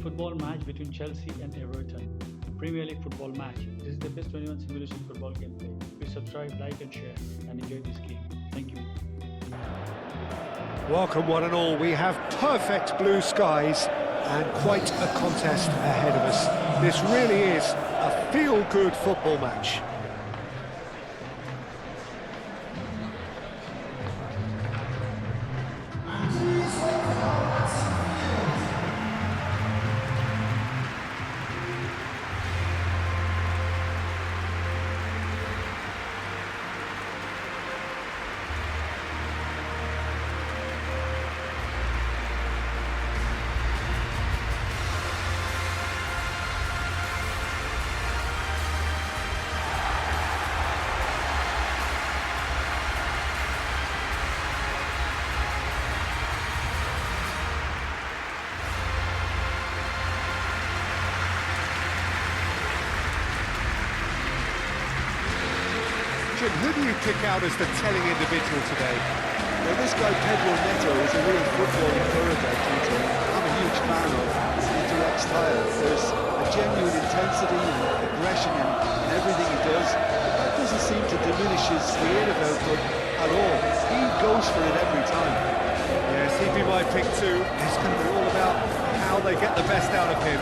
football match between Chelsea and Everton. Premier League football match. This is the best 21 simulation football gameplay. Please subscribe, like and share and enjoy this game. Thank you. Welcome one and all. We have perfect blue skies and quite a contest ahead of us. This really is a feel-good football match. Who do you pick out as the telling individual today? Well, this guy Pedro Neto is a real football thoroughbred, Tito. I'm a huge fan of his intellect style. There's a genuine intensity and aggression in everything he does. But that doesn't seem to diminish his creative output at all. He goes for it every time. Yes, he'd be my pick too. It's going to be all about how they get the best out of him.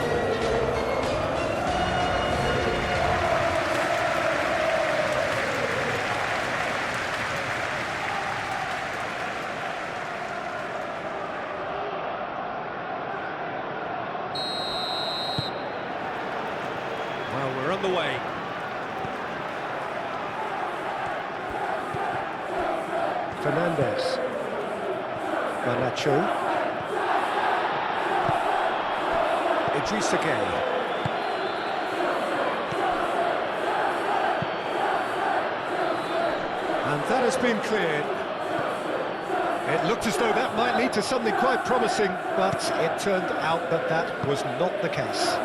Well, we're on the way. Fernandez. Garnacho. Idrissa Gueye. And that has been cleared. It looked as though that might lead to something quite promising, but it turned out that that was not the case.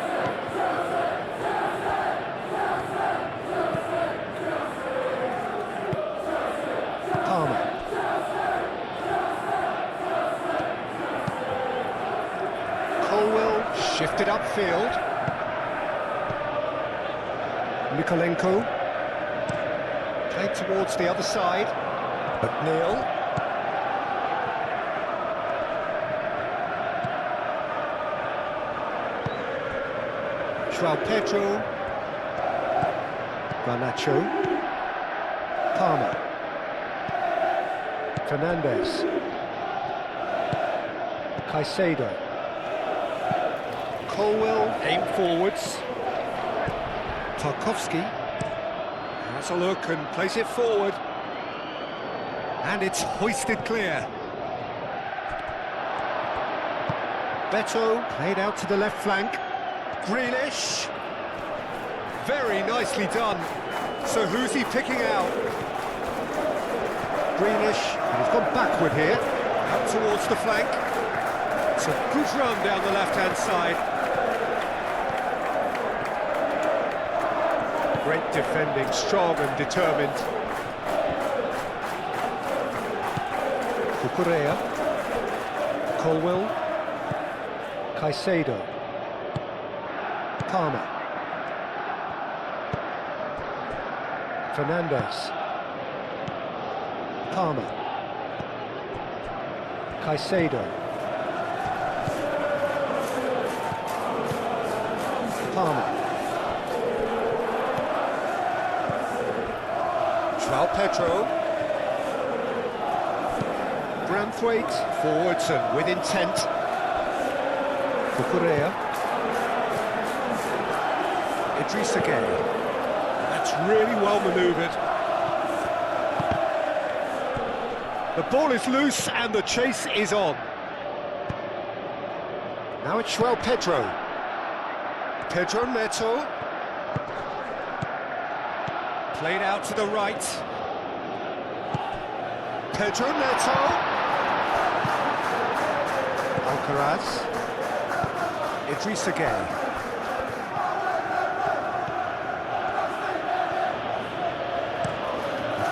Shifted upfield. Mikolenko. Played towards the other side. McNeil. João Pedro. Garnacho. Palmer. Fernandez. Caicedo. Colwell, aim forwards. Tarkowski has a look and plays it forward. And it's hoisted clear. Beto played out to the left flank. Grealish. Very nicely done. So who's he picking out? Grealish, and he's gone backward here. Out towards the flank. It's a good run down the left-hand side. Great defending, strong and determined. Cucurella. Colwell. Caicedo. Palmer. Fernandez. Palmer. Caicedo. Palmer. João Pedro. Branthwaite forwards and with intent. Cucurella. Idrissa Gueye. That's really well manoeuvred. The ball is loose and the chase is on. Now it's João Pedro. Pedro Neto. Played out to the right. Pedro Neto. Alcaraz. Idrissa Gueye.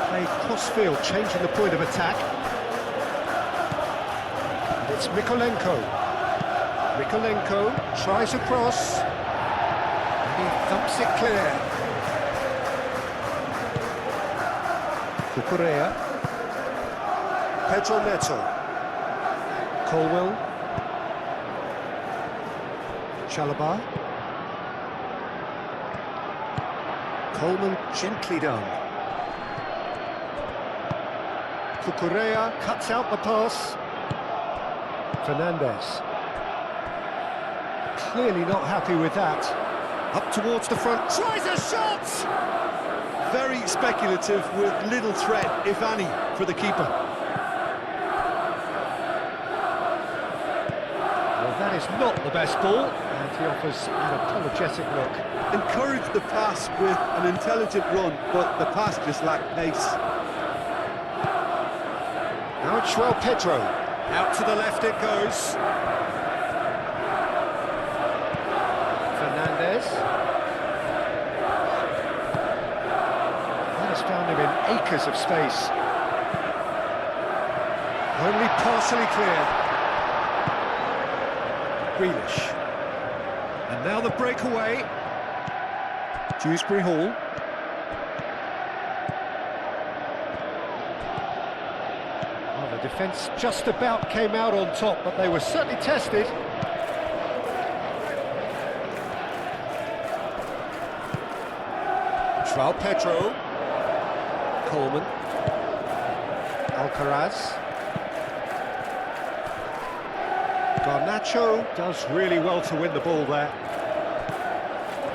Played cross-field, changing the point of attack. It's Mikolenko. Mikolenko tries a cross. He thumps it clear. Cucurella. Pedro Neto. Colwell. Chalobah. Coleman gently done. Cucurella cuts out the pass. Fernandez. Clearly not happy with that. Up towards the front, tries a shot! Very speculative with little threat, if any, for the keeper. Well, that is not the best ball, and he offers an apologetic look. Encouraged the pass with an intelligent run, but the pass just lacked pace. Now it's João Pedro. Out to the left it goes. Fernandez. That has found him in acres of space. Only partially clear. Grealish. And now the breakaway. Dewsbury Hall. Well, the defence just about came out on top, but they were certainly tested. João Pedro. Coleman. Alcaraz. Garnacho does really well to win the ball there.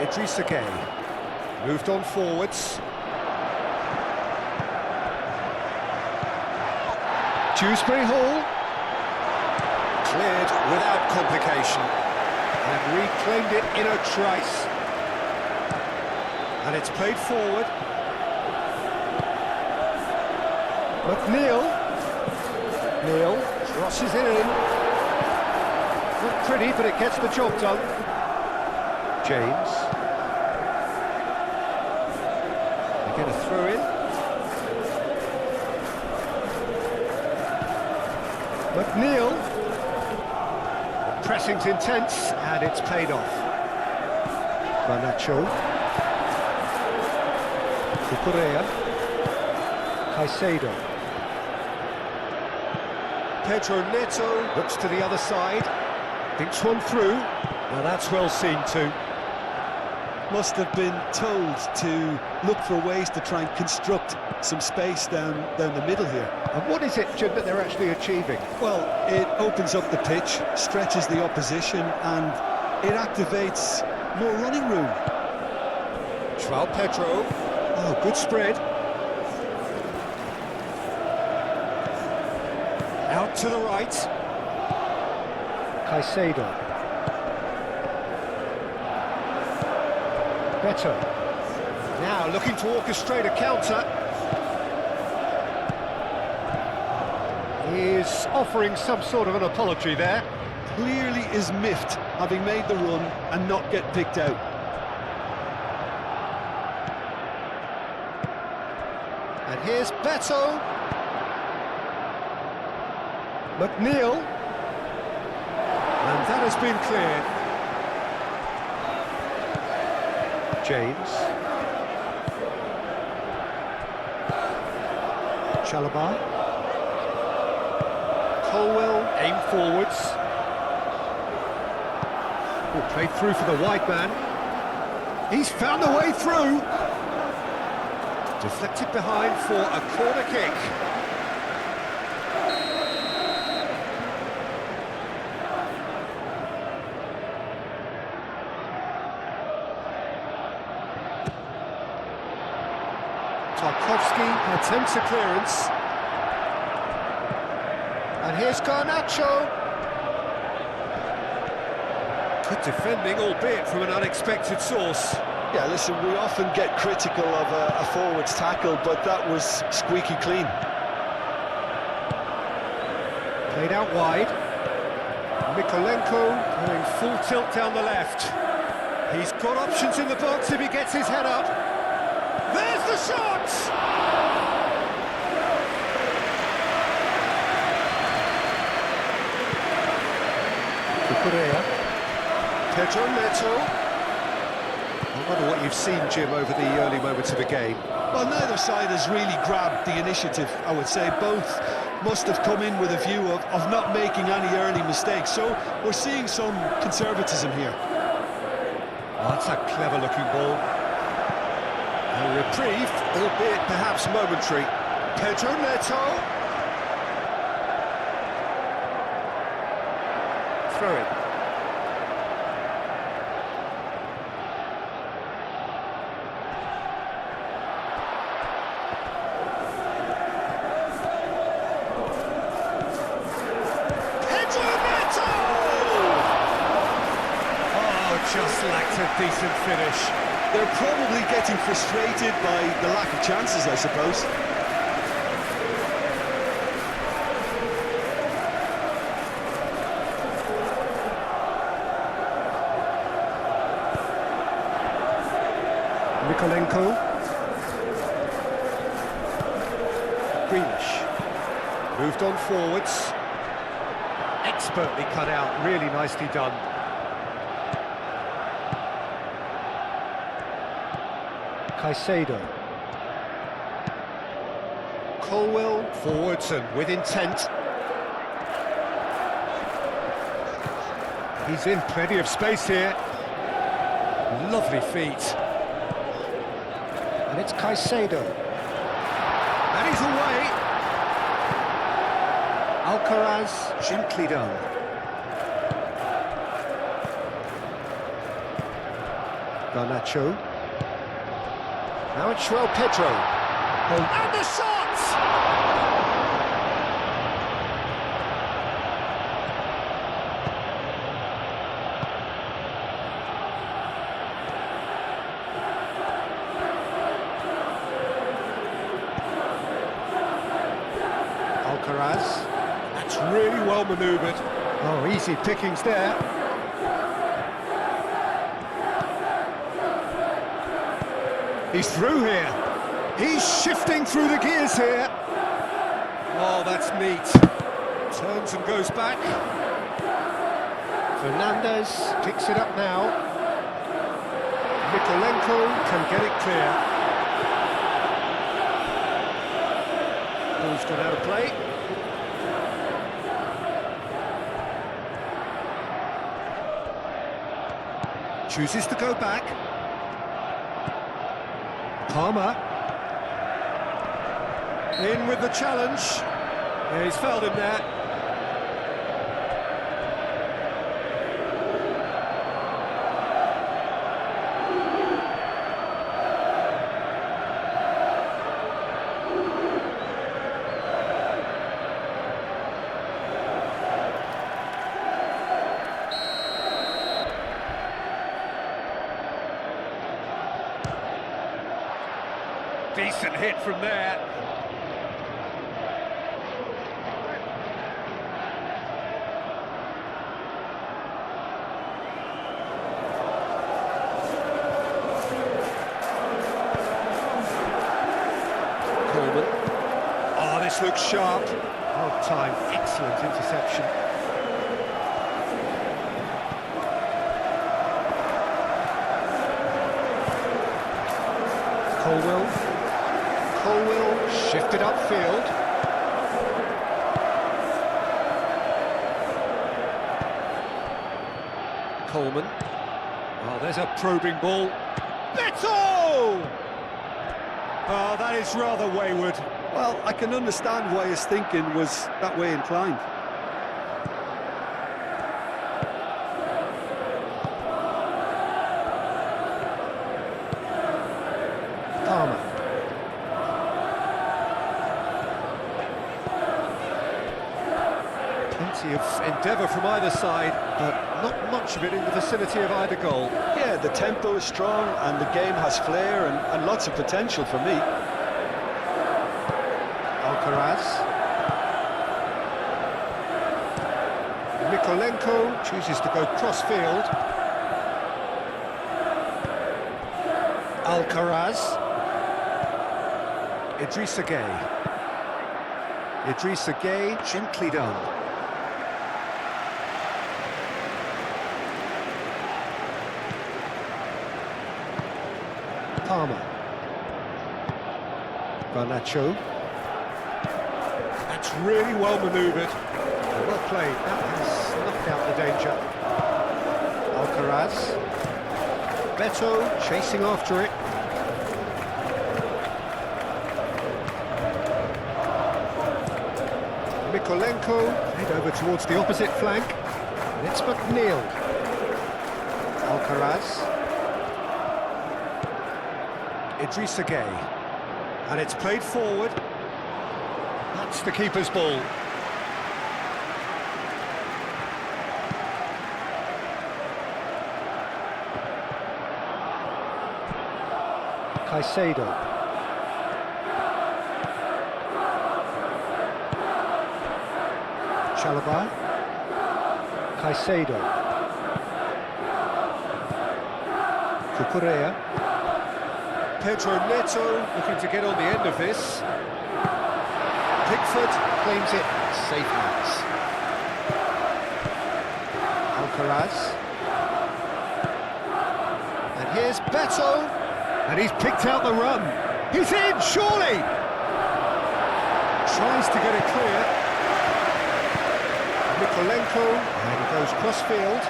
Idrissa Gueye. Moved on forwards. Dewsbury Hall. Cleared without complication. And reclaimed it in a trice. And it's played forward. McNeil. Neil crosses it in. Not pretty, but it gets the job done. James. They get a throw in. McNeil. The pressing's intense, and it's paid off. Garnacho. Cucurella. Caicedo. Pedro Neto looks to the other side, thinks one through. Now that's well seen too. Must have been told to look for ways to try and construct some space down the middle here. And what is it, Jim, that they're actually achieving? Well, it opens up the pitch, stretches the opposition, and it activates more running room. João Pedro. Oh, good spread. Out to the right. Caicedo. Beto. Now looking to orchestrate a counter. He is offering some sort of an apology there. Clearly is miffed, having made the run and not get picked out. And here's Beto. McNeil. And that has been cleared. James. Chalobah. Colwell, aim forwards. Oh, played through for the wide man. He's found a way through. Deflected behind for a corner kick. Tarkowski attempts a clearance. And here's Garnacho. Good defending, albeit from an unexpected source. Yeah, listen, we often get critical of a forward's tackle, but that was squeaky clean. Played out wide. Mikolenko going full tilt down the left. He's got options in the box if he gets his head up. There's the shot! Correa. Pedro Neto. I wonder what you've seen, Jim, over the early moments of the game. Well, neither side has really grabbed the initiative, I would say. Both must have come in with a view of not making any early mistakes. So we're seeing some conservatism here. Oh, that's a clever-looking ball. A reprieve, albeit perhaps momentary. Pedro Neto. Throw it. Just lacked a decent finish. They're probably getting frustrated by the lack of chances, I suppose. Mikolenko. Grealish. Moved on forwards. Expertly cut out, really nicely done. Caicedo. Colwell forwards and with intent. He's in plenty of space here. Lovely feet. And it's Caicedo. And he's away. Alcaraz, gently done. Garnacho. Now it's João Pedro. And the shot! Alcaraz. That's really well manoeuvred. Oh, easy pickings there. He's through here. He's shifting through the gears here. Oh, that's neat. Turns and goes back. Fernandez picks it up now. Mikolenko can get it clear. Ball's gone out of play. Chooses to go back. Palmer. In with the challenge. Yeah, he's fouled him there. Decent hit from there. Coleman. Oh, this looks sharp. Well timed, excellent interception. Colwell. Colwell shifted upfield. Coleman. Oh, there's a probing ball. Beto! Oh, that is rather wayward. Well, I can understand why his thinking was that way inclined. Palmer. Plenty of endeavour from either side, but not much of it in the vicinity of either goal. Yeah, the tempo is strong and the game has flair and lots of potential for me. Alcaraz. Mikolenko chooses to go cross-field. Alcaraz. Idrissa Gueye. Idrissa Gueye, gently done. Palmer. Garnacho. That's really well manoeuvred. Well played. That has snuffed out the danger. Alcaraz. Beto chasing after it. Mikolenko head over towards the opposite flank. And it's McNeil. Alcaraz. Idrissa Gueye. And it's played forward. That's the keeper's ball. Caicedo. Chalobah. Caicedo. Cucurella. Pedro Neto looking to get on the end of this. Pickford claims it. Safe hands. Alcaraz. And here's Beto. And he's picked out the run. He's in, surely! Tries to get it clear. Mikolenko, and he goes cross-field.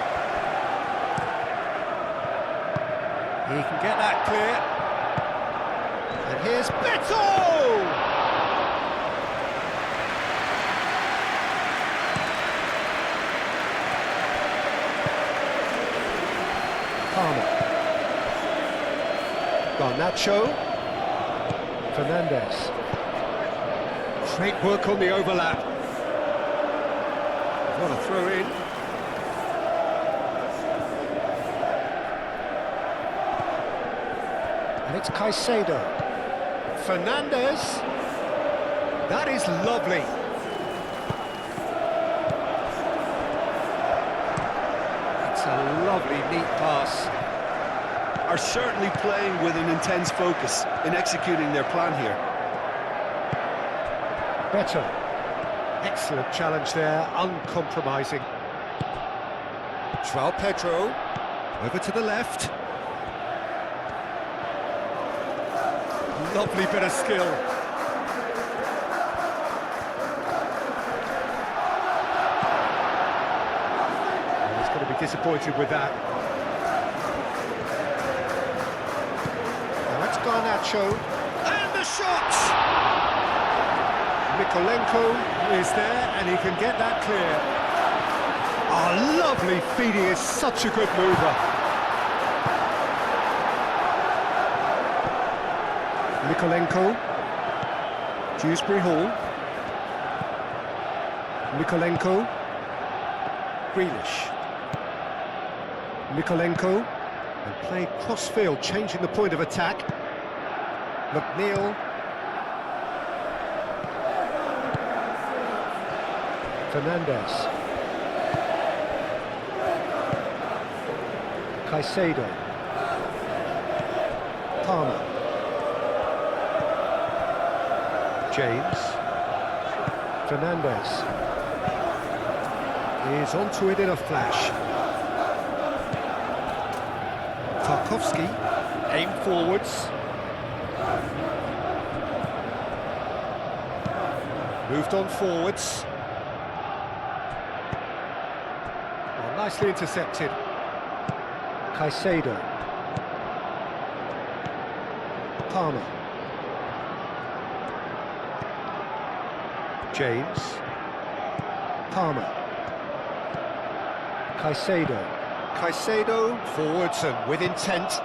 He can get that clear. And here's Beto! Palmer. Garnacho. Fernandez. Great work on the overlap. What a throw in. And it's Caicedo. Fernandez. That is lovely. It's a lovely, neat pass. Are certainly playing with an intense focus in executing their plan here. Beto. Excellent challenge there, uncompromising. João Pedro, over to the left. Lovely bit of skill. He's going to be disappointed with that. Now that's Garnacho. And the shot! Mikolenko is there, and he can get that clear. Oh, lovely feeding, is such a good mover. Mikolenko. Dewsbury Hall. Mikolenko. Grealish. Mikolenko. And played cross-field, changing the point of attack. McNeil. Fernandez. Caicedo. Palmer. James. Fernandez. Is onto it in a flash. Tarkowski. Aim forwards. Moved on forwards. Nicely intercepted. Caicedo. Palmer. James. Palmer. Caicedo. Caicedo forwards and with intent.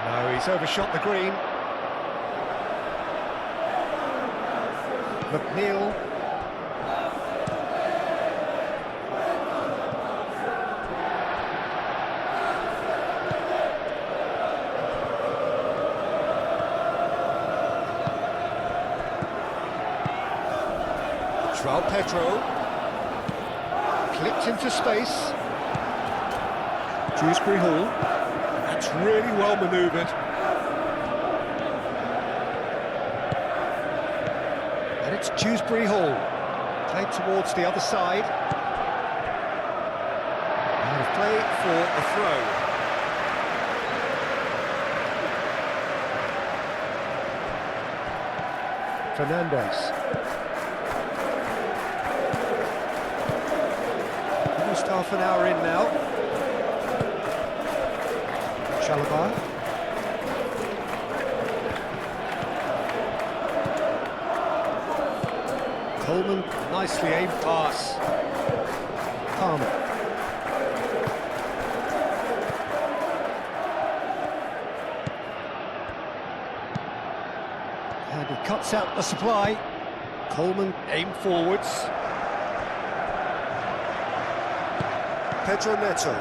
No, he's overshot the green. McNeil. João Pedro, clipped into space. Dewsbury Hall, that's really well manoeuvred. And it's Dewsbury Hall, played towards the other side. And play for a throw. Fernandez. Almost half an hour in now. Chalobah. Coleman, nicely aimed pass. Palmer. And he cuts out the supply. Coleman aimed forwards. Pedro Neto.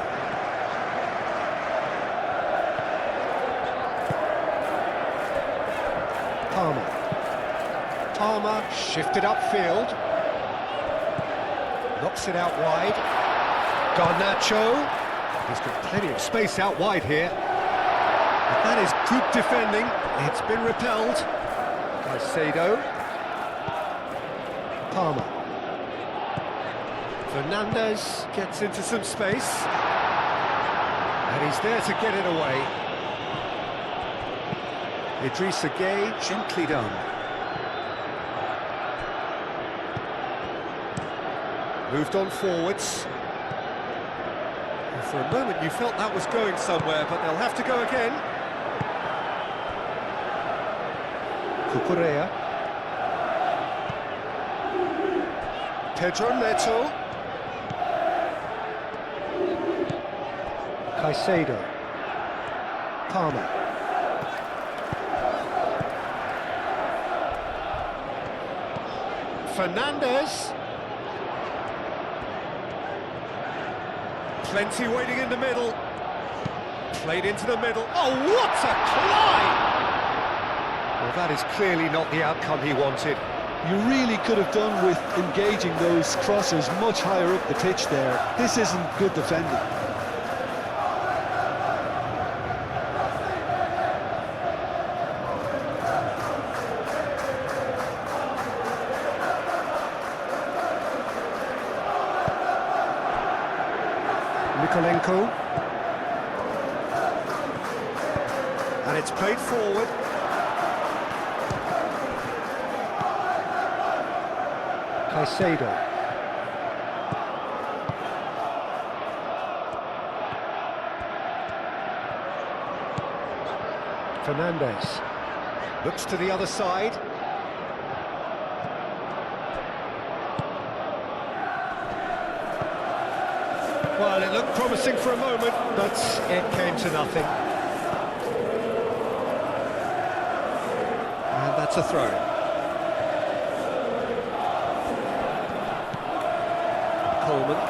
Palmer shifted upfield. Knocks it out wide. Garnacho. He's got plenty of space out wide here. But that is good defending. It's been repelled. Caicedo. Palmer. Fernandez gets into some space. And he's there to get it away. Idrissa Gueye, gently done. Moved on forwards. And for a moment you felt that was going somewhere, but they'll have to go again. Cucurella. Pedro Neto. Caicedo. Palmer. Fernandez. Plenty waiting in the middle. Played into the middle. Oh, what a climb! Well, that is clearly not the outcome he wanted. You really could have done with engaging those crossers much higher up the pitch there. This isn't good defending. Nikolenko. And it's played forward. Caicedo. Fernandez. Looks to the other side. Well, it looked promising for a moment, but it came to nothing. And that's a throw. Coleman.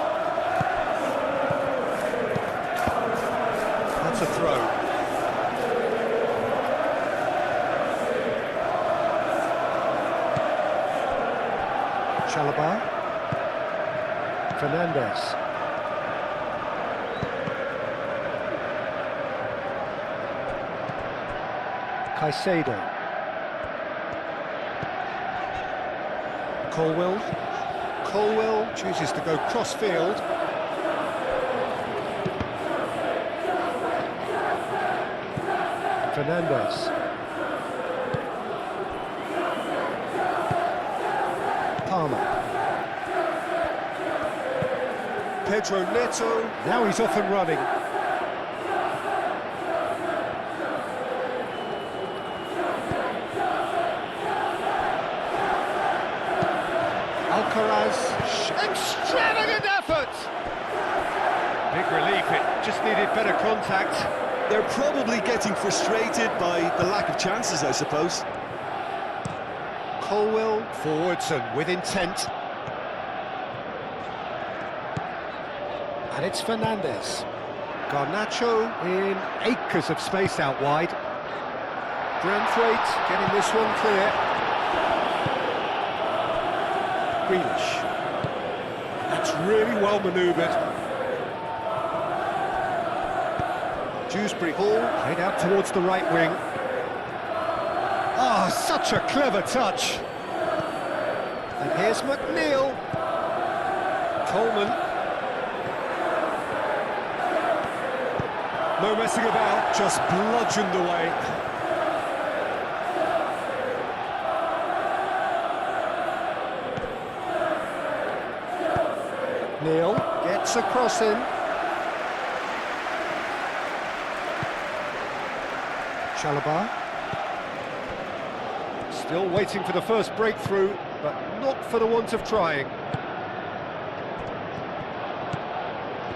That's a throw. Chalobah. Fernandez. Caicedo. Colwell chooses to go cross-field. Fernandez. Palmer. Pedro Neto. Now he's off and running. Extravagant effort! Big relief, it just needed better contact. They're probably getting frustrated by the lack of chances, I suppose. Colwell forwards and with intent. And it's Fernandez. Garnacho in acres of space out wide. Branthwaite getting this one clear. Grealish. That's really well manoeuvred. Dewsbury Hall played out towards the right wing. Ah, such a clever touch. And here's McNeil. Coleman. No messing about, just bludgeoned away. McNeil gets a cross in. Chalobah. Still waiting for the first breakthrough, but not for the want of trying.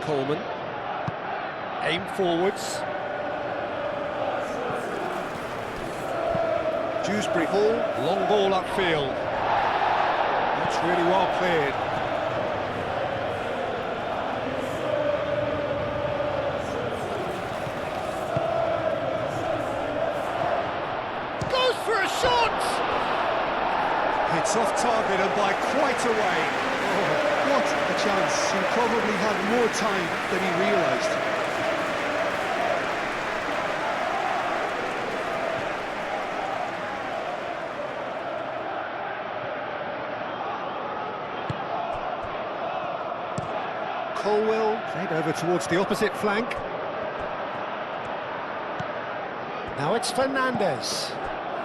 Coleman. Aim forwards. Dewsbury Hall, long ball upfield. That's really well cleared. Goes for a shot! It's off target and by quite a way. Oh, what a chance. He probably had more time than he realised. Colwell played over towards the opposite flank. Now it's Fernandez.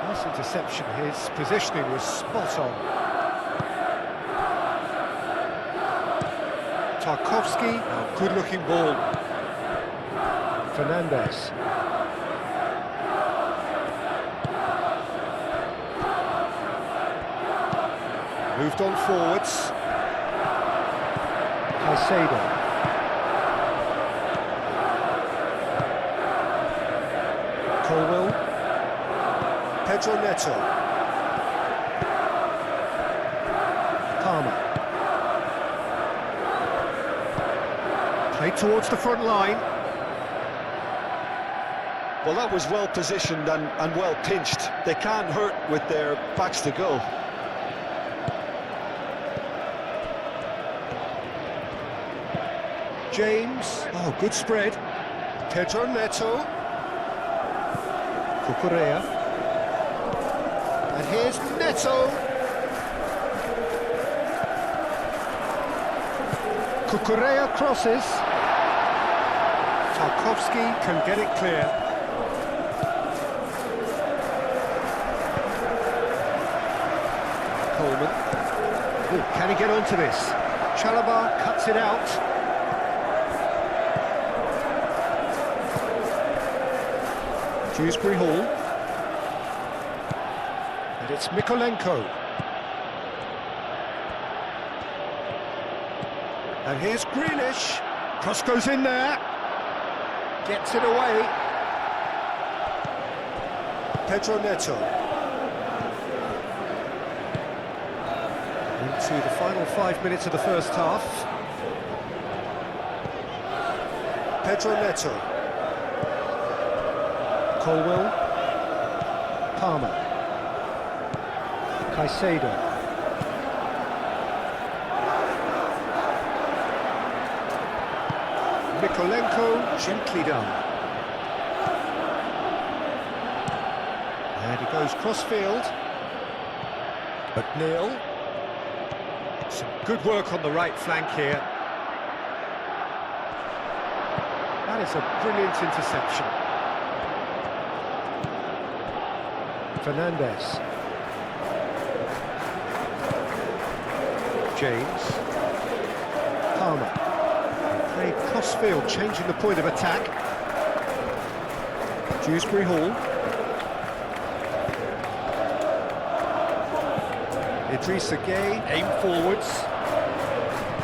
Nice interception, his positioning was spot on. Tarkovsky, a good-looking ball. Fernandez. Moved on forwards. Caicedo. Colwell. Pedro Neto. Palmer. Played towards the front line. Well, that was well positioned and well pinched. They can't hurt with their backs to goal. James, oh, good spread. Pedro Neto. Cucurella. And here's Neto. Cucurella crosses. Tarkovsky can get it clear. Coleman. Oh, can he get onto this? Chalobah cuts it out. Dewsbury Hall. And it's Mykolenko. And here's Grealish. Cross goes in there. Gets it away. Pedro Neto. Into the final 5 minutes of the first half. Pedro Neto. Colwell. Palmer. Caicedo. Mykolenko, gently done. And he goes cross-field. McNeil. Some good work on the right flank here. That is a brilliant interception. Fernandez. James. Palmer. Played cross-field, changing the point of attack. Dewsbury Hall. Idrissa Gueye, aim forwards.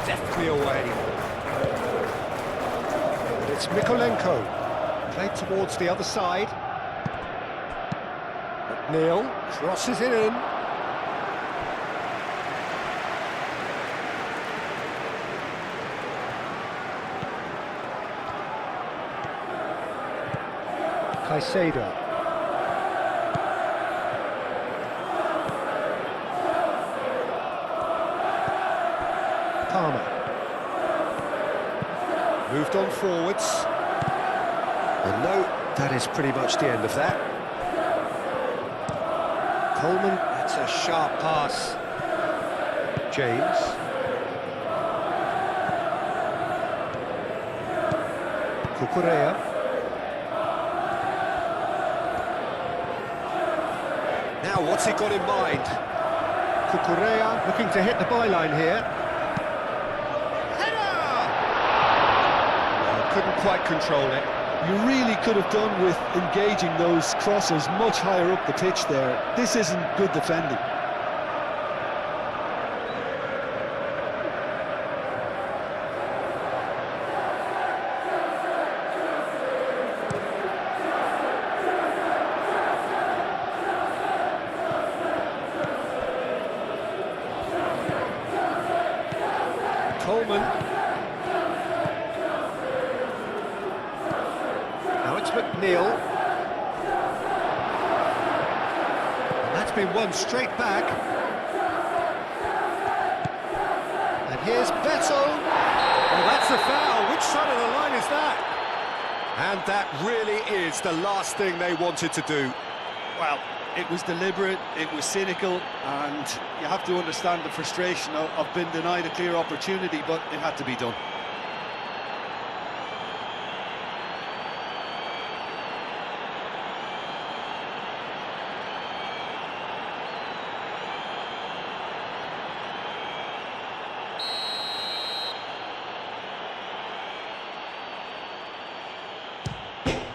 Deftly away. And it's Mykolenko. Played towards the other side. McNeil crosses it in. Caicedo. Palmer. Moved on forwards. And no, that is pretty much the end of that. Coleman, that's a sharp pass. James. Cucurella. Now, what's he got in mind? Cucurella looking to hit the byline here. Header! couldn't quite control it. You really could have done with engaging those crossers much higher up the pitch there. This isn't good defending. Coleman. Now it's McNeil. And that's been won straight back. And here's Beto. Oh, that's a foul. Which side of the line is that? And that really is the last thing they wanted to do. Well, it was deliberate, it was cynical, and you have to understand the frustration of being denied a clear opportunity, but it had to be done.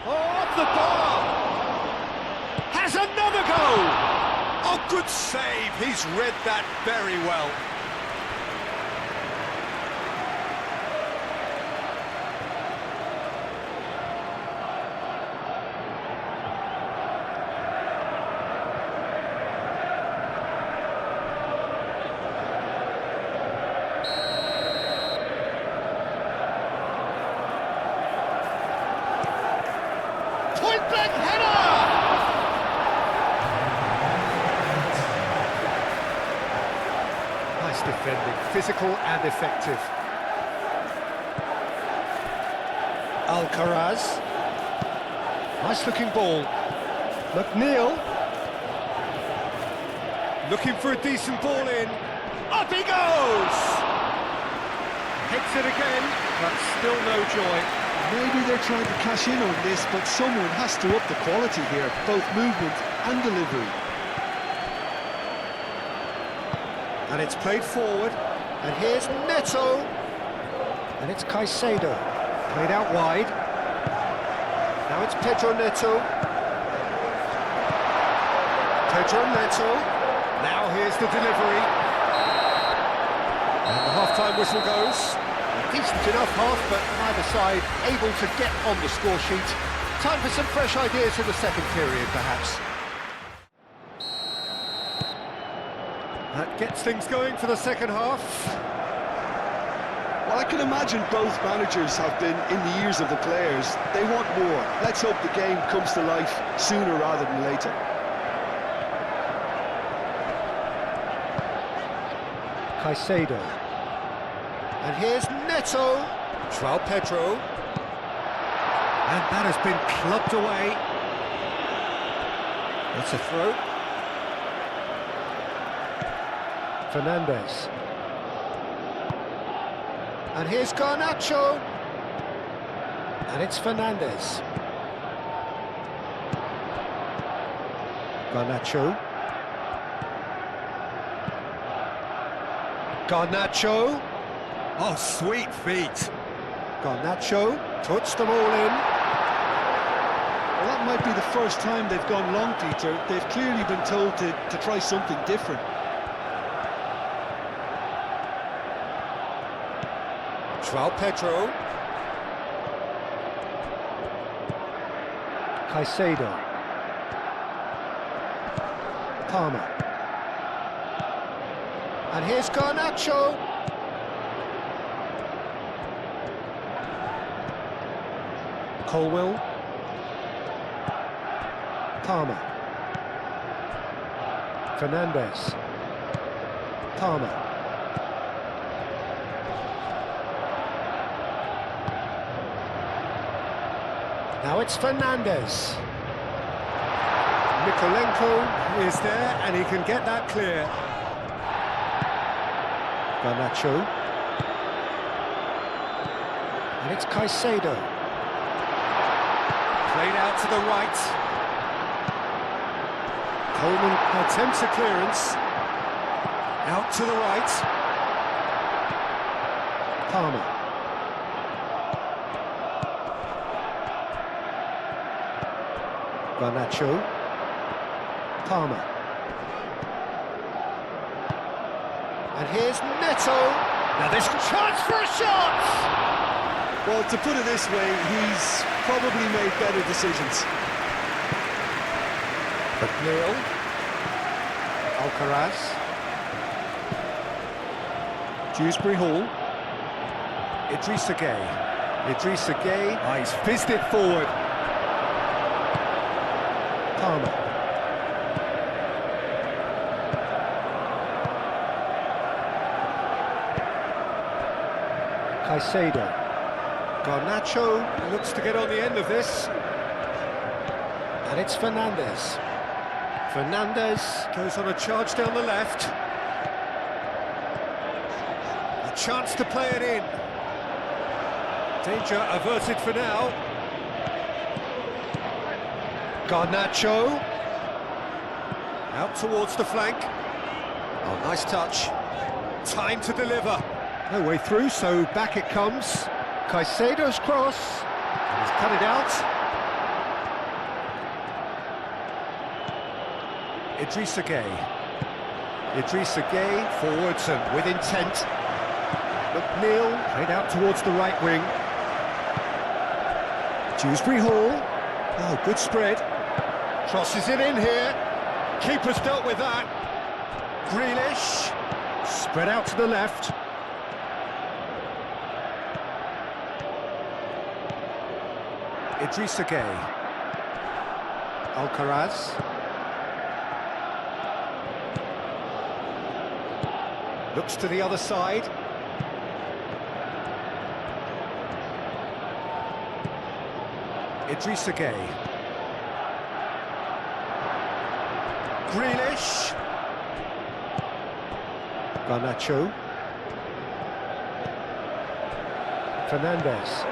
Oh, off the bar! Has another goal! Oh, good save. He's read that very well. Point-blank header! Nice defending, physical and effective. Alcaraz. Nice looking ball. McNeil. Looking for a decent ball in. Up he goes! Hits it again, but still no joy. Maybe they're trying to cash in on this, but someone has to up the quality here, both movement and delivery. And it's played forward, and here's Neto. And it's Caicedo. Played out wide. Now it's Pedro Neto. Pedro Neto. Now here's the delivery. And the half-time whistle goes. A decent enough half, but neither side able to get on the score sheet. Time for some fresh ideas in the second period, perhaps. That gets things going for the second half. Well, I can imagine both managers have been in the ears of the players. They want more. Let's hope the game comes to life sooner rather than later. Caicedo. And here's Neto. João Pedro. And that has been clubbed away. It's a throw. Fernandes. And here's Garnacho. And it's Fernandes. Garnacho. Garnacho. Oh, sweet feet. Garnacho puts them all in. Well, that might be the first time they've gone long, Peter. They've clearly been told to try something different. João Pedro. Caicedo. Palmer. And here's Garnacho. Colwell. Palmer. Fernandes. Palmer. Now it's Fernandes. Mikolenko is there, and he can get that clear. Garnacho. And it's Caicedo. Played out to the right. Coleman attempts a clearance. Out to the right. Garnacho. Palmer. And here's Neto. Now there's a chance for a shot! Well, to put it this way, he's probably made better decisions. McNeil. Alcaraz. Dewsbury Hall. Idrissa Gueye. Idrissa Gueye. Oh, he's fizzed it forward. Palmer. Caicedo. Garnacho looks to get on the end of this. And it's Fernandez. Fernandez goes on a charge down the left. A chance to play it in. Danger averted for now. Garnacho. Out towards the flank. Oh, nice touch. Time to deliver. No way through, so back it comes. Caicedo's cross. And he's cut it out. Idrissa Gueye. Idrissa Gueye forwards and with intent. McNeil played out towards the right wing. Dewsbury Hall. Oh, good spread. Crosses it in here. Keeper's dealt with that. Grealish. Spread out to the left. Idrissa Gueye. Alcaraz. Looks to the other side. Idrissa Gueye. Grealish. Garnacho. Fernandez.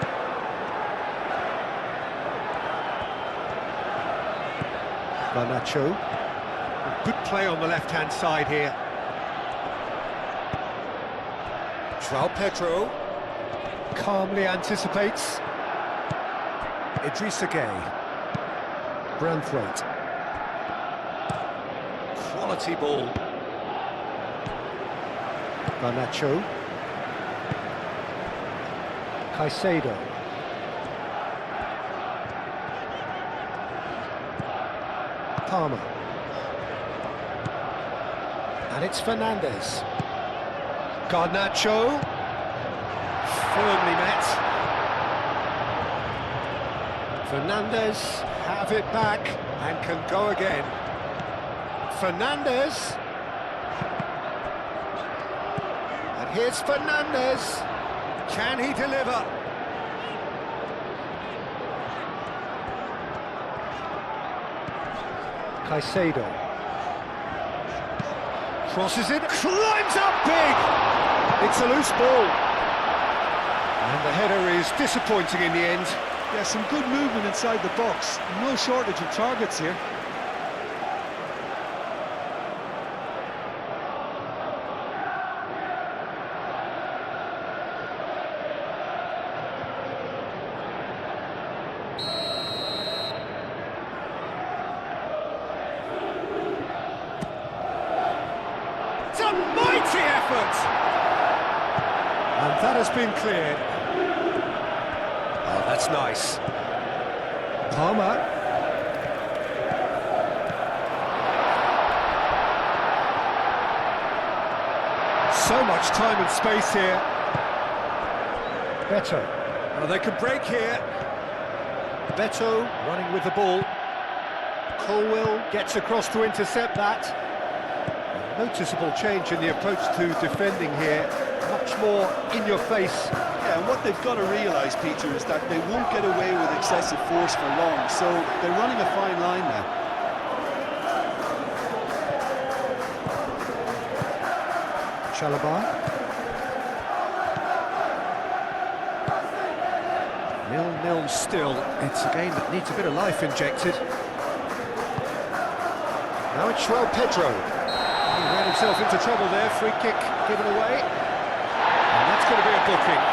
Garnacho. Good play on the left-hand side here. João Pedro calmly anticipates. Idrissa Gueye. Branthwaite. Quality ball. Garnacho. Caicedo. Palmer. And it's Fernandez. Garnacho. Firmly met. Fernandez have it back and can go again. Fernandez. And here's Fernandez. Can he deliver? Caicedo. Crosses it, climbs up big! It's a loose ball. And the header is disappointing in the end. Yeah, some good movement inside the box. No shortage of targets here. It's a mighty effort! And that has been cleared. Oh, that's nice. Palmer. So much time and space here. Beto. Oh, they could break here. Beto running with the ball. Colwill gets across to intercept that. A noticeable change in the approach to defending here. Much more in your face. Yeah, and what they've got to realise, Peter, is that they won't get away with excessive force for long, so they're running a fine line now. Chalobah. 0-0 still. It's a game that needs a bit of life injected. Now it's João Pedro. He ran himself into trouble there. Free kick given away. And that's going to be a booking.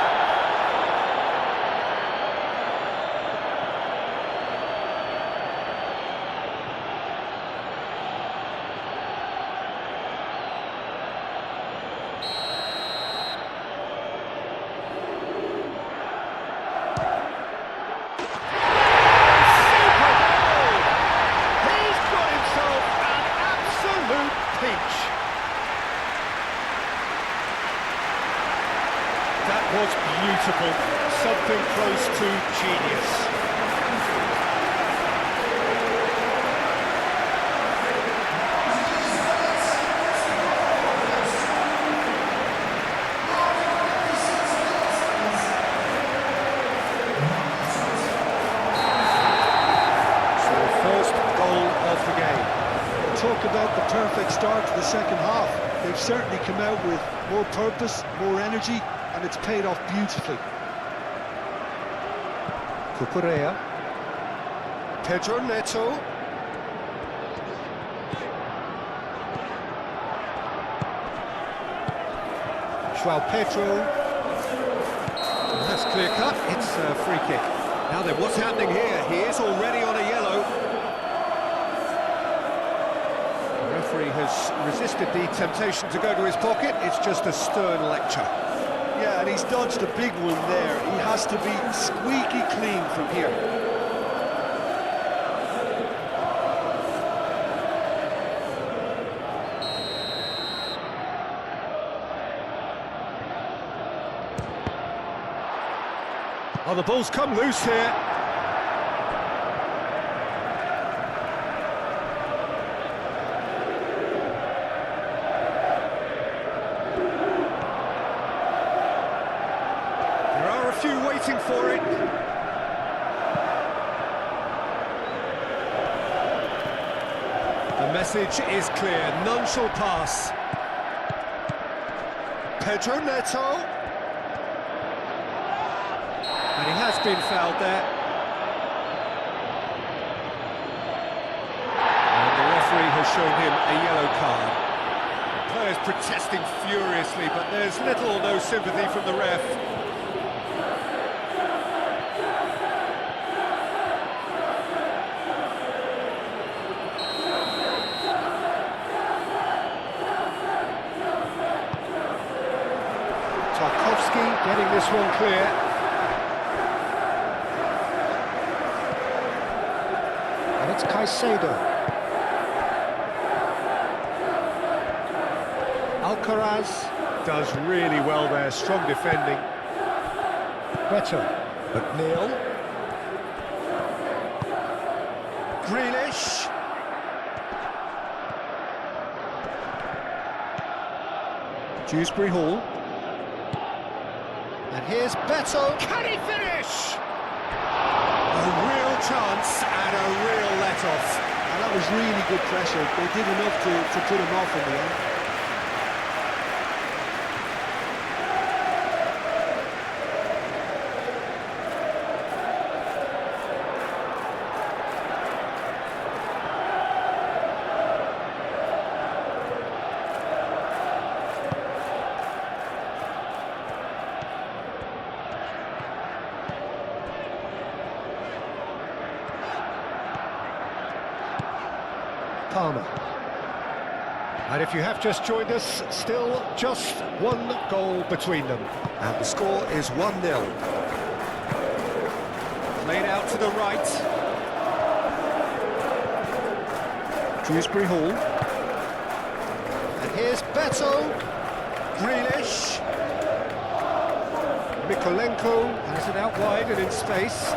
about the perfect start to the second half. They've certainly come out with more purpose, more energy, and it's paid off beautifully. Cucurella. Pedro Neto. João Pedro. That's clear cut. It's a free kick. Now then, what's happening here? He is already on a yellow. The referee has resisted the temptation to go to his pocket. It's just a stern lecture. Yeah, and he's dodged a big one there. He has to be squeaky clean from here. Oh, the ball's come loose here. There are a few waiting for it. The message is clear, none shall pass. Pedro Neto. And he has been fouled there. And the referee has shown him a yellow card. Players protesting furiously, but there's little or no sympathy from the ref. Tarkowski getting this one clear. And it's Caicedo. Alcaraz does really well there, strong defending. Beto. McNeil. Grealish. Dewsbury Hall. And here's Beto. Can he finish? A real chance and a real let-off. And that was really good pressure. They did enough to put him off in the end. Palmer. And if you have just joined us, still just one goal between them. And the score is 1-0. Played out to the right. Dewsbury Hall. And here's Beto. Grealish. Mikolenko has it out wide and in space.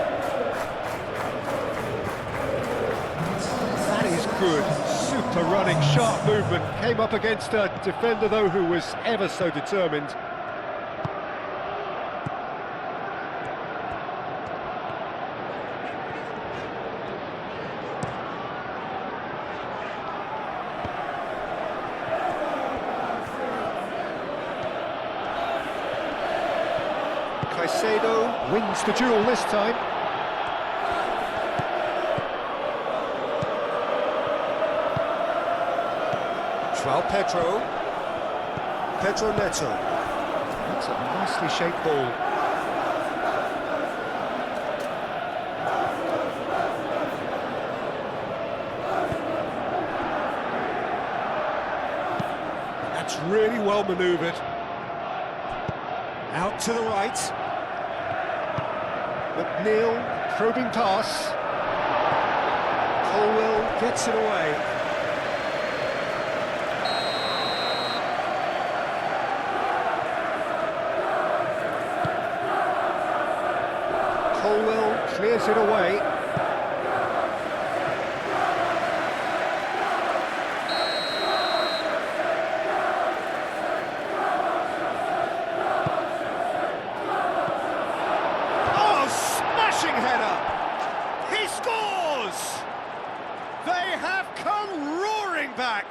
That is good. Super running, sharp movement. Came up against a defender, though, who was ever so determined. Caicedo wins the duel this time. João Pedro. Pedro Neto. That's a nicely shaped ball. That's really well manoeuvred. Out to the right. McNeil, probing pass. Colwell gets it away. Colwell clears it away. Oh, smashing header! He scores! They have come roaring back.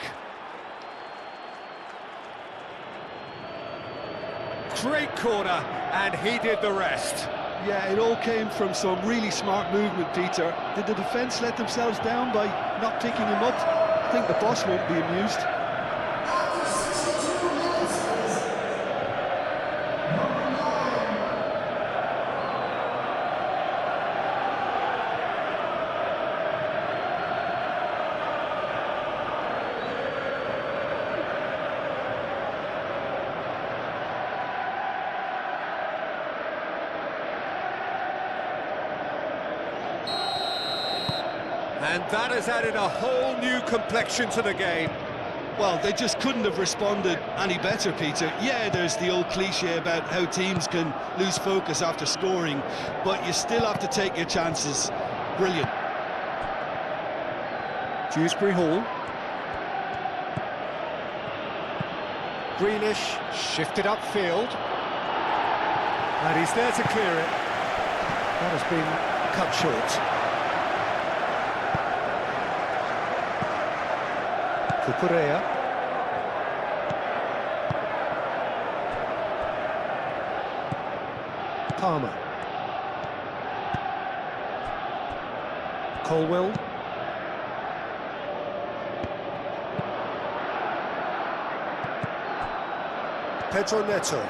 Great corner, and he did the rest. Yeah, it all came from some really smart movement, Peter. Did the defence let themselves down by not picking him up? I think the boss won't be amused. And that has added a whole new complexion to the game. Well, they just couldn't have responded any better, Peter. Yeah, there's the old cliche about how teams can lose focus after scoring, but you still have to take your chances. Brilliant. Dewsbury Hall. Greenish shifted upfield. And he's there to clear it. That has been cut short. Cucurella. Palmer. Colwell. Pedro Neto.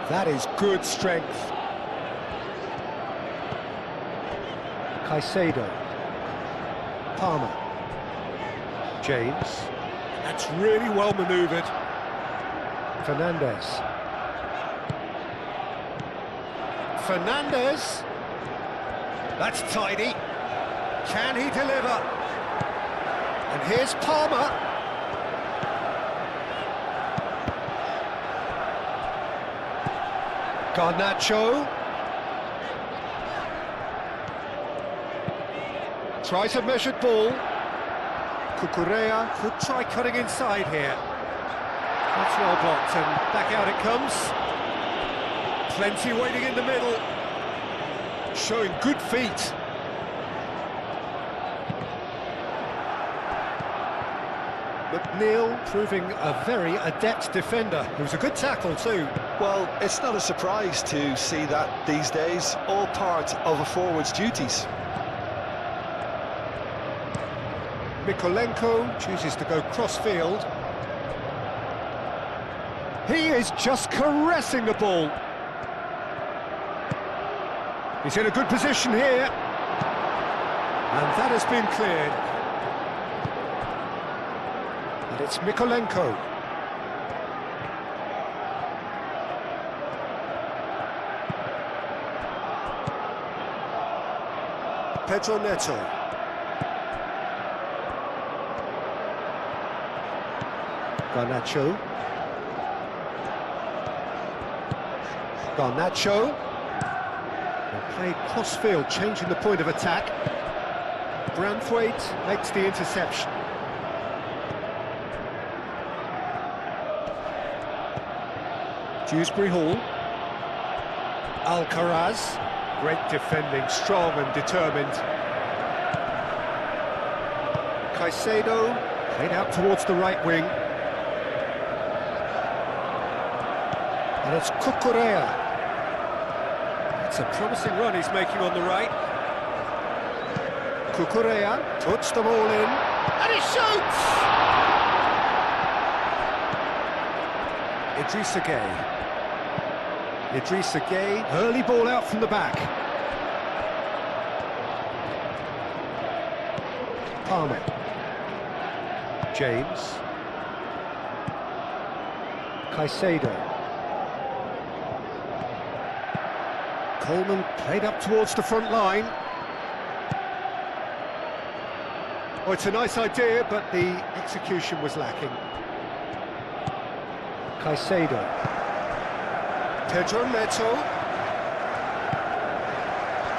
That is good strength. Caicedo. Palmer. James. That's really well manoeuvred. Fernandez. Fernandez. That's tidy. Can he deliver? And here's Palmer. Garnacho. Tries a measured ball. Cucurella could try cutting inside here. That's well blocked, and back out it comes. Plenty waiting in the middle. Showing good feet. McNeil proving a very adept defender. It was a good tackle too. Well, it's not a surprise to see that these days, all part of a forward's duties. Mikolenko chooses to go cross-field. He is just caressing the ball. He's in a good position here. And that has been cleared. And it's Mikolenko. Pedro Neto. Garnacho. Garnacho. And played cross-field, changing the point of attack. Branthwaite makes the interception. Dewsbury Hall. Alcaraz. Great defending, strong and determined. Caicedo played out towards the right wing. And it's Cucurella. It's a promising run he's making on the right. Cucurella puts the ball in, and he shoots! Idrissa Gueye. Idrissa Gueye, early ball out from the back. Palmer. James. Caicedo. Coleman played up towards the front line. Oh, it's a nice idea, but the execution was lacking. Caicedo. Pedro Neto.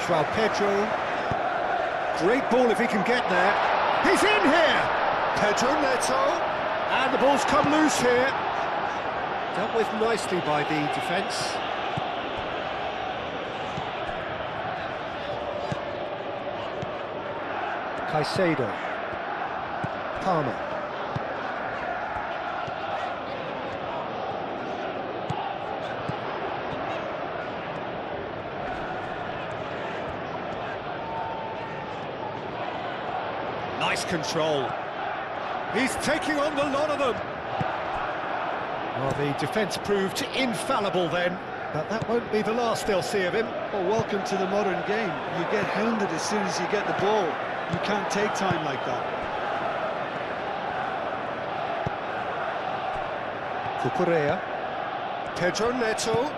João Pedro. Great ball if he can get there. He's in here! Pedro Neto. And the ball's come loose here. Dealt with nicely by the defence. Caicedo. Palmer. Nice control. He's taking on the lot of them. Well, the defence proved infallible then, but that won't be the last they'll see of him. Well, welcome to the modern game. You get hounded as soon as you get the ball. You can't take time like that. Cucurella. Pedro Neto.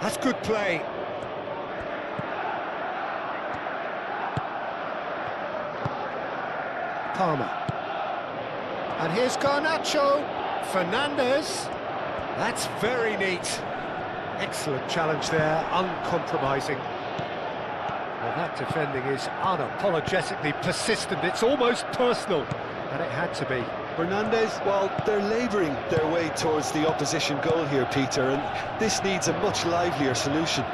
That's good play. Palmer. And here's Garnacho. Fernandez. That's very neat. Excellent challenge there, uncompromising. Well, that defending is unapologetically persistent. It's almost personal, and it had to be. Fernandez, well, they're labouring their way towards the opposition goal here, Peter, and this needs a much livelier solution.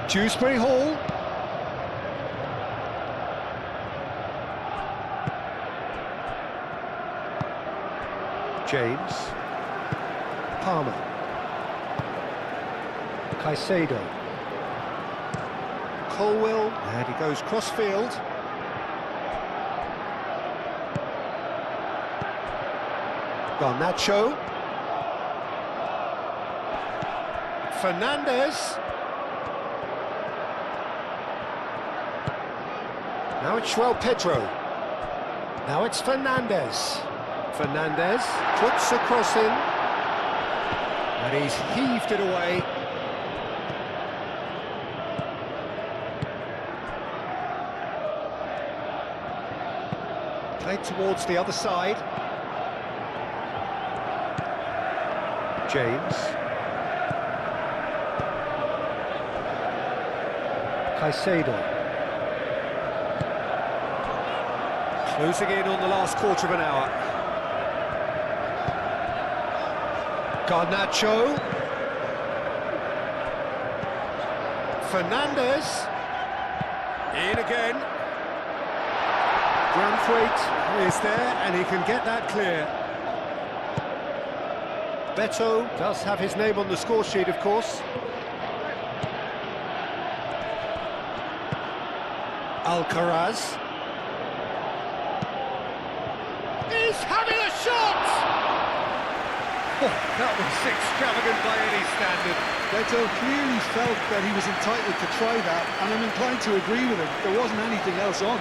Dewsbury Hall. James. Palmer. Caicedo. Colwill, and he goes cross-field. Garnacho. Fernandez. Now it's João Pedro. Now it's Fernandez. Fernandez puts a cross in. And he's heaved it away. Played towards the other side. James. Caicedo. Closing in on the last quarter of an hour. Garnacho. Fernandez. In again. Branthwaite is there and he can get that clear. Beto does have his name on the score sheet, of course. Alcaraz. He's having a shot! Oh, that was extravagant by any standard. Beto clearly felt that he was entitled to try that, and I'm inclined to agree with him. There wasn't anything else on.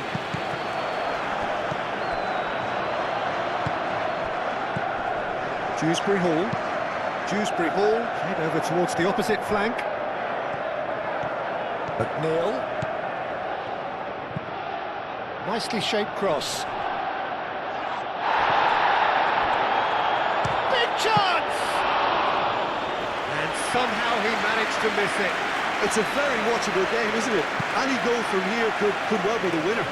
Dewsbury Hall. Dewsbury Hall head over towards the opposite flank. McNeil. Nicely shaped cross. Big chance! And somehow he managed to miss it. It's a very watchable game, isn't it? Any goal from here could well be the winner.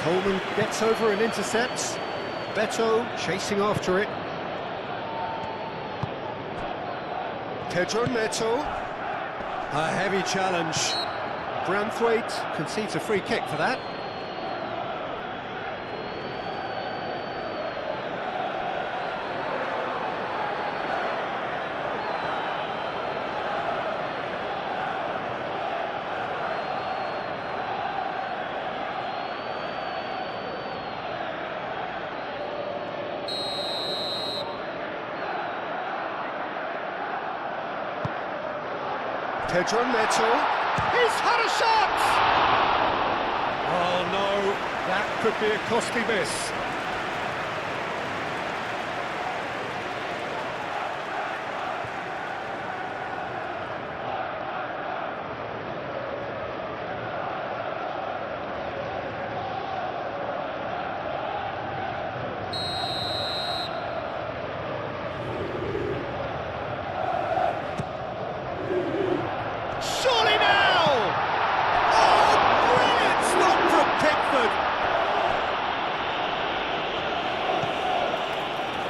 Coleman gets over and intercepts. Beto chasing after it. Pedro Neto. A heavy challenge. Branthwaite concedes a free kick for that. Pedro Neto. He's had a shot! Oh no, that could be a costly miss.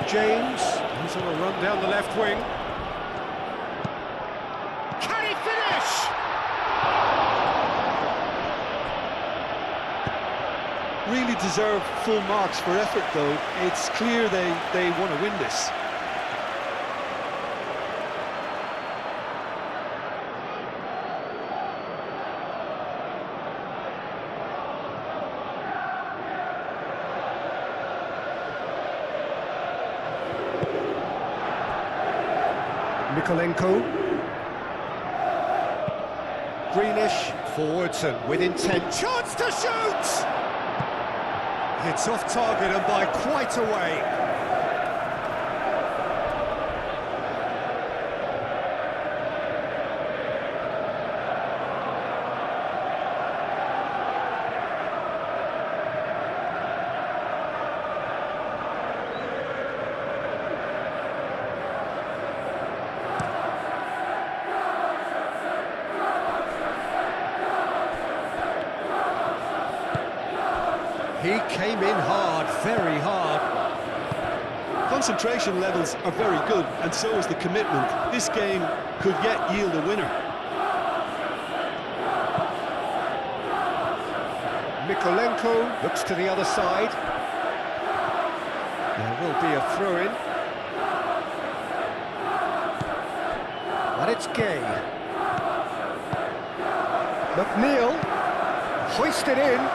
James, he's on a run down the left wing. Can he finish? really deserve full marks for effort, though. It's clear they want to win this. Mikolenko. Greenish, forwards and with intent. Chance to shoot! It's off target and by quite a way. He came in hard, very hard. Concentration levels are very good, and so is the commitment. This game could yet yield a winner. Mikolenko looks to the other side. There will be a throw-in. And it's Gay. McNeil hoisted in.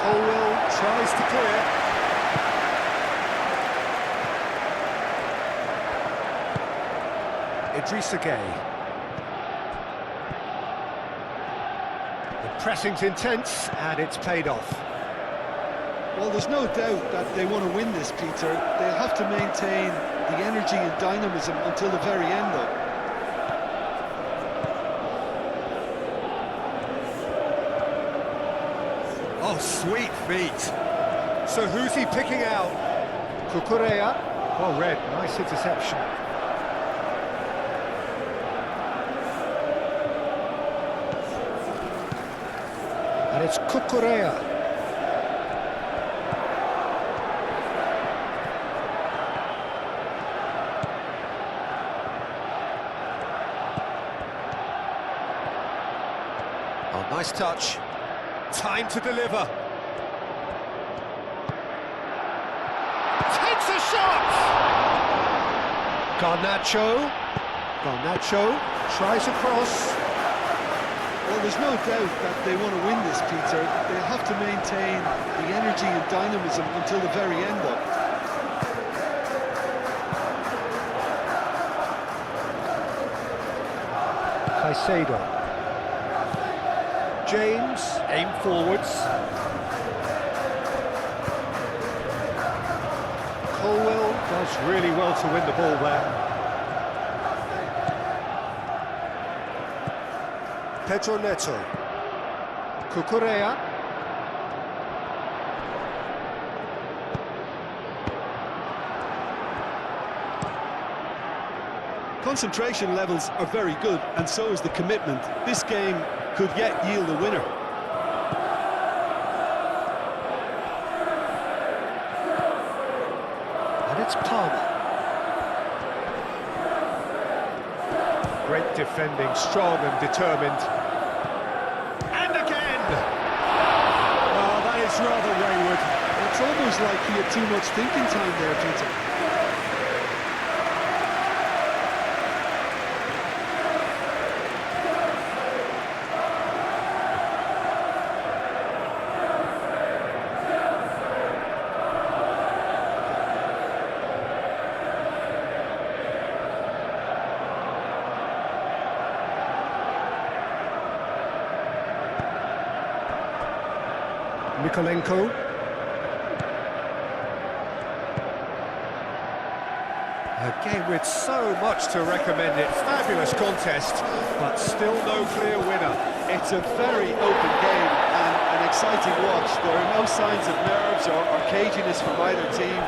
Colwell tries to clear. Idrissa Gay. The pressing's intense and it's paid off. Well, there's no doubt that they want to win this, Peter. They'll have to maintain the energy and dynamism until the very end, though. Oh, sweet feet. So who's he picking out? Cucurella. Well read, nice interception. And it's Cucurella. Oh, nice touch. Time to deliver. Takes a shot! Garnacho tries across. Well, there's no doubt that they want to win this, Peter. They'll have to maintain the energy and dynamism until the very end, though. Caicedo. James, aim forwards. Colwell does really well to win the ball there. Pedro Neto. Cucurella. Concentration levels are very good, and so is the commitment. This game could yet yield a winner. And it's Palmer. Great defending, strong and determined. And again! Oh, that is rather wayward. It's almost like he had too much thinking time there, Peter. Mikolenko. A game with so much to recommend it. Fabulous contest, but still no clear winner. It's a very open game and an exciting watch. There are no signs of nerves or caginess from either team.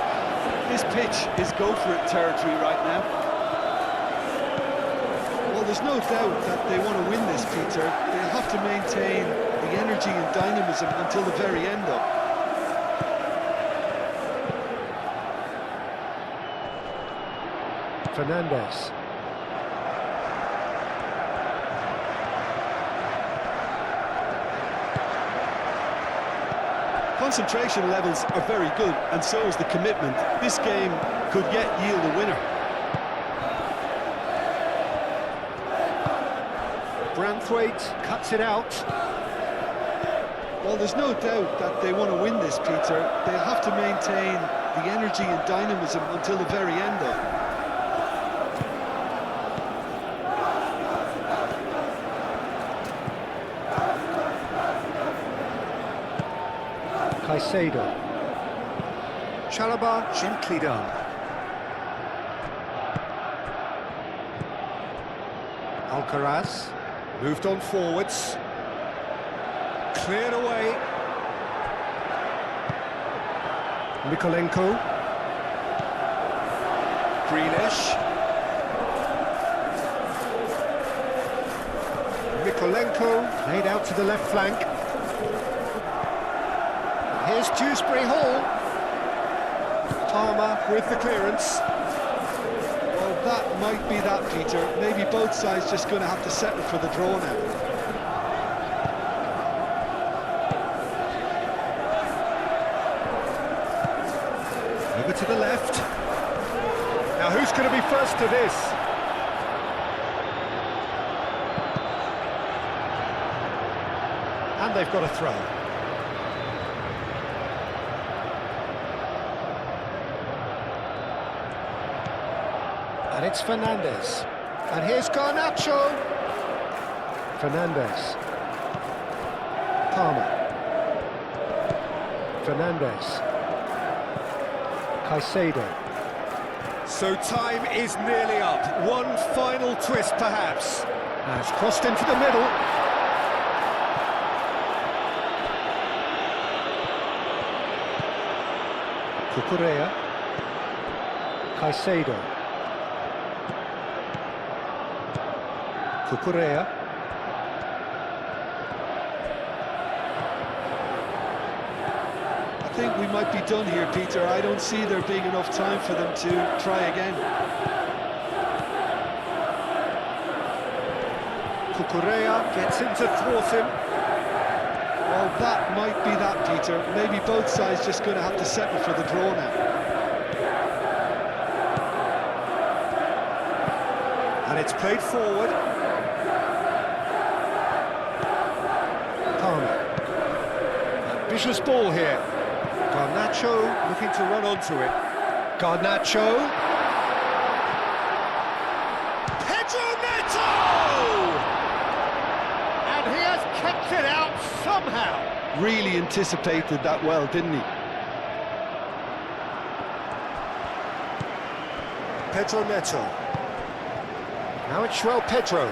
This pitch is go-for-it territory right now. Well, there's no doubt that they want to win this, Peter. They'll have to maintain the energy and dynamism until the very end, though. Fernandez. Concentration levels are very good, and so is the commitment. This game could yet yield a winner. Branthwaite cuts it out. Well, there's no doubt that they want to win this, Peter. They'll have to maintain the energy and dynamism until the very end, though. Caicedo. Chalobah gently done. Alcaraz moved on forwards. Cleared away. Mikolenko. Grealish. Mikolenko laid out to the left flank. Here's Dewsbury Hall. Palmer with the clearance. Well, that might be that, Peter. Maybe both sides just going to have to settle for the draw now. Over to the left. Now who's going to be first to this? And they've got a throw. And it's Fernandes. And here's Garnacho. Fernandes. Palmer. Fernandes. Caicedo. So time is nearly up. One final twist, perhaps. Has crossed into the middle. Cucurella. Caicedo. Cucurella. I think we might be done here, Peter. I don't see there being enough time for them to try again. Cucurella gets in to thwart him. Well, that might be that, Peter. Maybe both sides just going to have to settle for the draw now. And it's played forward. Palmer. Ambitious ball here. Garnacho looking to run onto it. Garnacho. Pedro Neto! And he has kept it out somehow. Really anticipated that well, didn't he? Pedro Neto. Now it's João Pedro.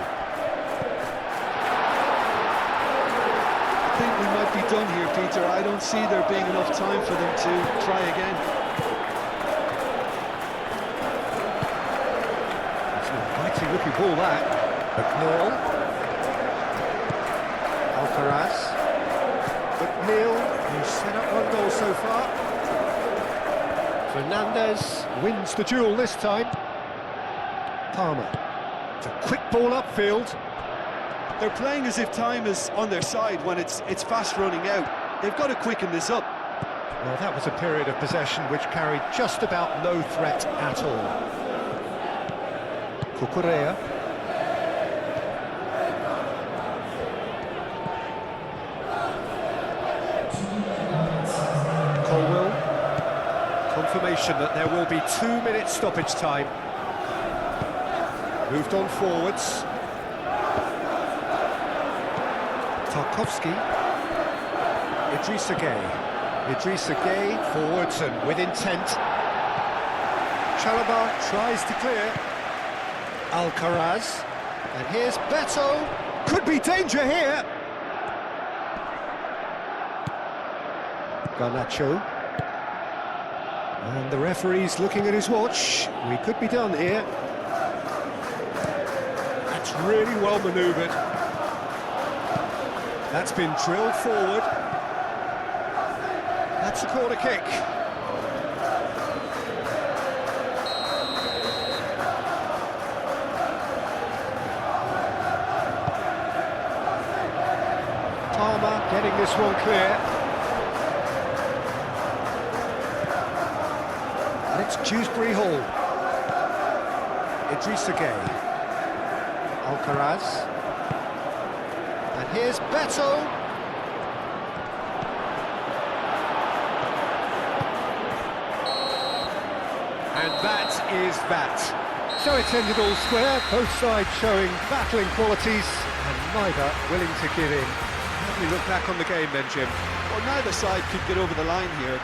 I think we might be done here, Peter. I don't see there being enough time for them to try again. It's an inviting looking ball, that. McNeil. Alcaraz. McNeil, who's set up one goal so far. Fernandes wins the duel this time. Palmer. It's a quick ball upfield. They're playing as if time is on their side when it's fast running out. They've got to quicken this up. Well, that was a period of possession which carried just about no threat at all. Cucurella. Colwell. Confirmation that there will be 2 minutes stoppage time. Moved on forwards. Tarkowski. Idrissa Gueye. Idrissa Gueye forwards and with intent. Chalobah tries to clear. Alcaraz. And here's Beto. Could be danger here. Garnacho. And the referee's looking at his watch. We could be done here. That's really well manoeuvred. That's been drilled forward. That's a corner kick. Palmer getting this one clear. It's Dewsbury Hall. Idrissa Gueye. Alcaraz. And here's Beto. And that is that. So it's ended all square, both sides showing battling qualities and neither willing to give in. How do we look back on the game then, Jim? Well, neither side could get over the line here.